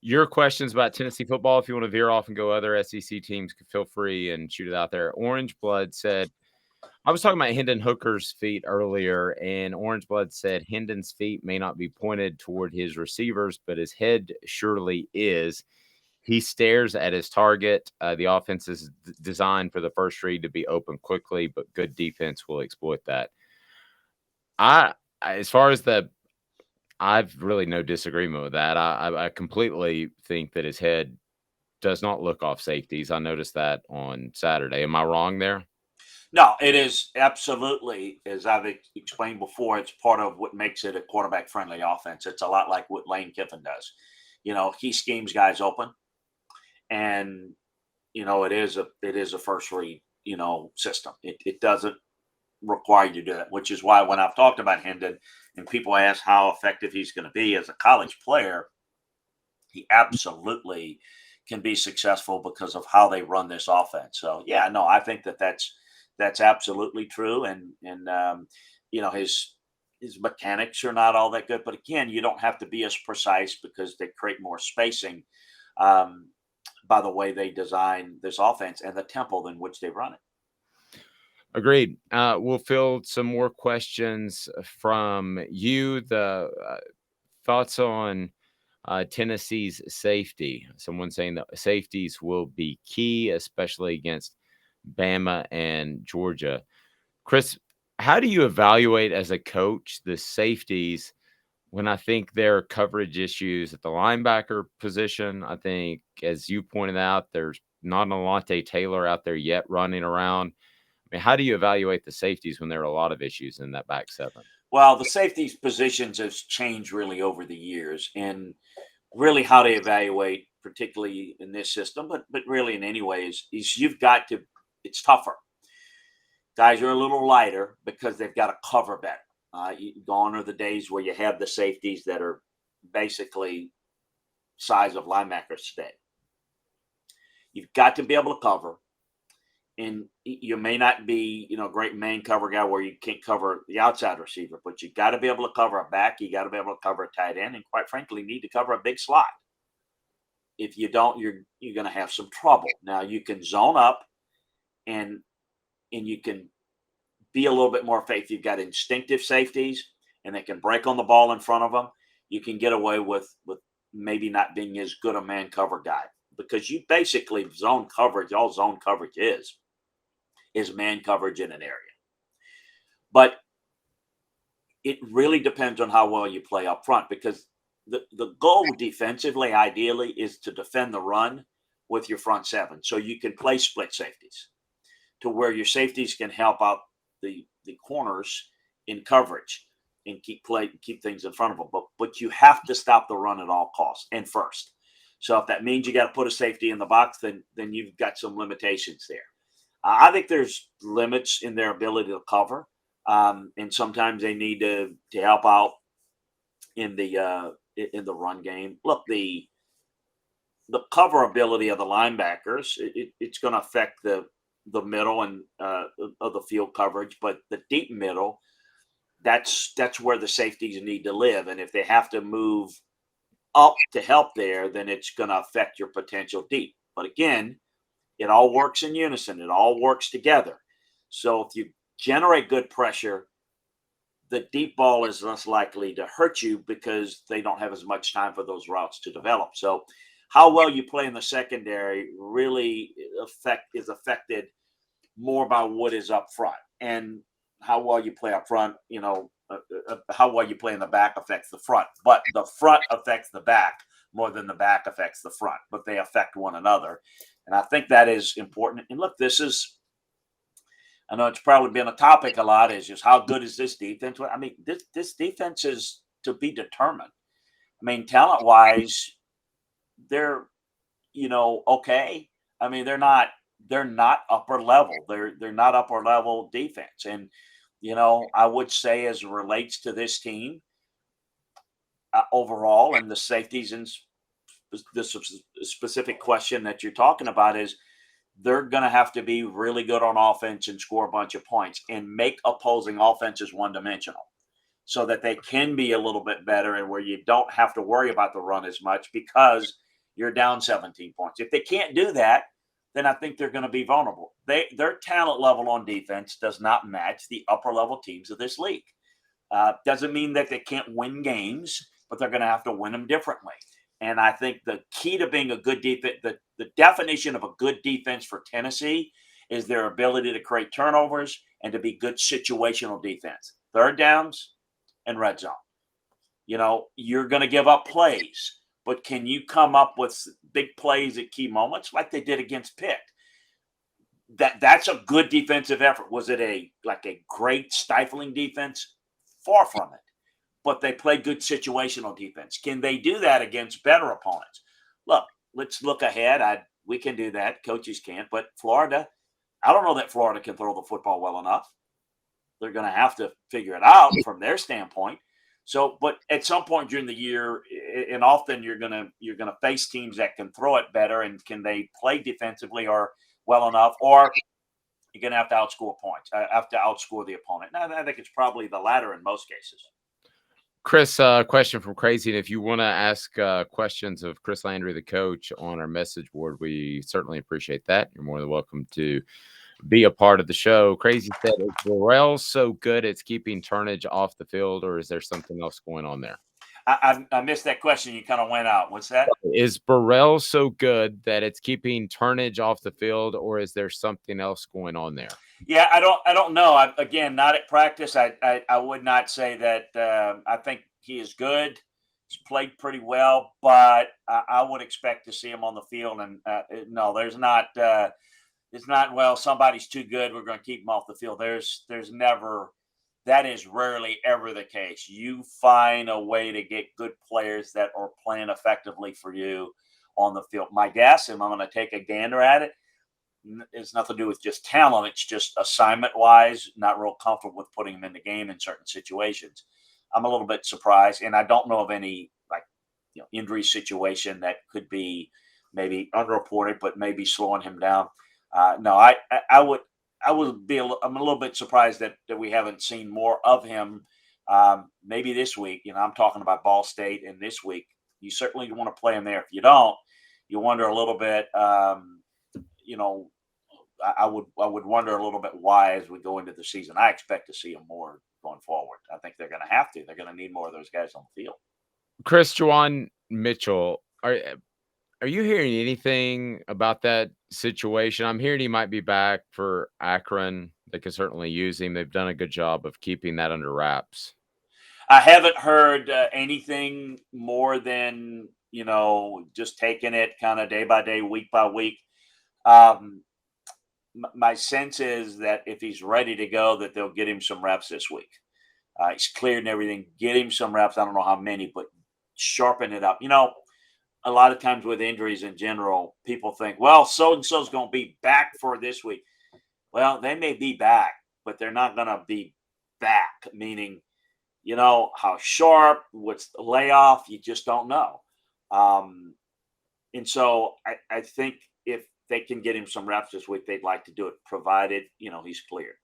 Your questions about Tennessee football, if you want to veer off and go other SEC teams, feel free and shoot it out there. Orange Blood said, I was talking about Hendon Hooker's feet earlier, and Orange Blood said Hendon's feet may not be pointed toward his receivers, but his head surely is. He stares at his target. The offense is designed for the first read to be open quickly, but good defense will exploit that. As far as I've really no disagreement with that. I completely think that his head does not look off safeties. I noticed that on Saturday. Am I wrong there? No, it is absolutely, as I've explained before, it's part of what makes it a quarterback friendly offense. It's a lot like what Lane Kiffin does. He schemes guys open, and it is a first read system. It doesn't require you to do that, which is why when I've talked about Hendon and people ask how effective he's going to be as a college player, he absolutely can be successful because of how they run this offense. So yeah, no, I think that's absolutely true, and his mechanics are not all that good, but again, you don't have to be as precise because they create more spacing um, by the way they design this offense and the tempo in which they run it. Agreed. We'll field some more questions from you. The thoughts on Tennessee's safety. Someone saying that safeties will be key, especially against Bama and Georgia. Chris, how do you evaluate as a coach the safeties when I think there are coverage issues at the linebacker position? I think, as you pointed out, there's not an Alante Taylor out there yet running around. I mean, how do you evaluate the safeties when there are a lot of issues in that back seven? Well, the safeties positions has changed really over the years, and really how to evaluate, particularly in this system, but really in any ways, is you've got to. It's tougher. Guys are a little lighter because they've got to cover better. Gone are the days where you have the safeties that are basically size of linebackers today. You've got to be able to cover, and you may not be, a great man cover guy where you can't cover the outside receiver, but you got to be able to cover a back. You got to be able to cover a tight end, and quite frankly, need to cover a big slot. If you don't, you're going to have some trouble. Now you can zone up, and you can be a little bit more effective. You've got instinctive safeties, and they can break on the ball in front of them. You can get away with maybe not being as good a man cover guy because you basically zone coverage. All zone coverage is man coverage in an area. But it really depends on how well you play up front because the goal defensively, ideally, is to defend the run with your front seven. So you can play split safeties to where your safeties can help out the corners in coverage and keep things in front of them. But you have to stop the run at all costs and first. So if that means you got to put a safety in the box, then you've got some limitations there. I think there's limits in their ability to cover, and sometimes they need to help out in the run game. Look, the cover ability of the linebackers it's going to affect the middle and of the field coverage, but the deep middle, that's where the safeties need to live, and if they have to move up to help there, then it's going to affect your potential deep. But again, it all works in unison. It all works together. So if you generate good pressure, the deep ball is less likely to hurt you because they don't have as much time for those routes to develop. So how well you play in the secondary really is affected more by what is up front, and how well you play up front. How well you play in the back affects the front, but the front affects the back more than the back affects the front, but they affect one another. And I think that is important. And look, I know it's probably been a topic a lot, is just how good is this defense? I mean, this defense is to be determined. I mean, talent wise, they're, okay. I mean, they're not upper level. They're not upper level defense. And, I would say as it relates to this team overall and the safeties and this specific question that you're talking about is they're going to have to be really good on offense and score a bunch of points and make opposing offenses one dimensional so that they can be a little bit better and where you don't have to worry about the run as much because you're down 17 points. If they can't do that, then I think they're going to be vulnerable. Their talent level on defense does not match the upper level teams of this league. Doesn't mean that they can't win games, but they're going to have to win them differently. And I think the key to being a good defense, the definition of a good defense for Tennessee is their ability to create turnovers and to be good situational defense. Third downs and red zone. You're going to give up plays, but can you come up with big plays at key moments like they did against Pitt? That's a good defensive effort. Was it a great stifling defense? Far from it. But they played good situational defense. Can they do that against better opponents? Look, let's look ahead. We can do that. Coaches can't. But Florida, I don't know that Florida can throw the football well enough. They're going to have to figure it out from their standpoint. So, but at some point during the year, and often you're gonna face teams that can throw it better, and can they play defensively or well enough, or you're gonna have to outscore points, have to outscore the opponent. Now, I think it's probably the latter in most cases. Chris, question from Crazy. And if you want to ask questions of Chris Landry, the coach, on our message board, we certainly appreciate that. You're more than welcome to be a part of the show. Crazy said, is Burrell so good it's keeping Turnage off the field, or is there something else going on there? I missed that question. You kind of went out. What's that? Is Burrell so good that it's keeping Turnage off the field, or is there something else going on there? Yeah, I don't know. Again, not at practice. I would not say that. I think he is good. He's played pretty well, but I would expect to see him on the field. And no, there's not. It's not. Well, somebody's too good. We're going to keep him off the field. There's never. That is rarely ever the case. You find a way to get good players that are playing effectively for you on the field. My guess, and I'm going to take a gander at it, it's nothing to do with just talent. It's just assignment wise, not real comfortable with putting him in the game in certain situations. I'm a little bit surprised, and I don't know of any injury situation that could be maybe unreported, but maybe slowing him down. No, I would be. I'm a little bit surprised that we haven't seen more of him. Maybe this week. I'm talking about Ball State, and this week you certainly want to play him there. If you don't, you wonder a little bit. I would wonder a little bit why as we go into the season. I expect to see him more going forward. I think they're going to have to. They're going to need more of those guys on the field. Chris, Juwan Mitchell, are you hearing anything about that situation? I'm hearing he might be back for Akron. They could certainly use him. They've done a good job of keeping that under wraps. I haven't heard anything more than just taking it kind of day by day, week by week. My sense is that if he's ready to go, that they'll get him some reps this week. He's cleared and everything. Get him some reps. I don't know how many, but sharpen it up. A lot of times with injuries in general, people think, well, so-and-so is going to be back for this week. Well, they may be back, but they're not going to be back, meaning, how sharp, what's the layoff, you just don't know. And so I think if they can get him some reps this week, they'd like to do it, provided, he's cleared.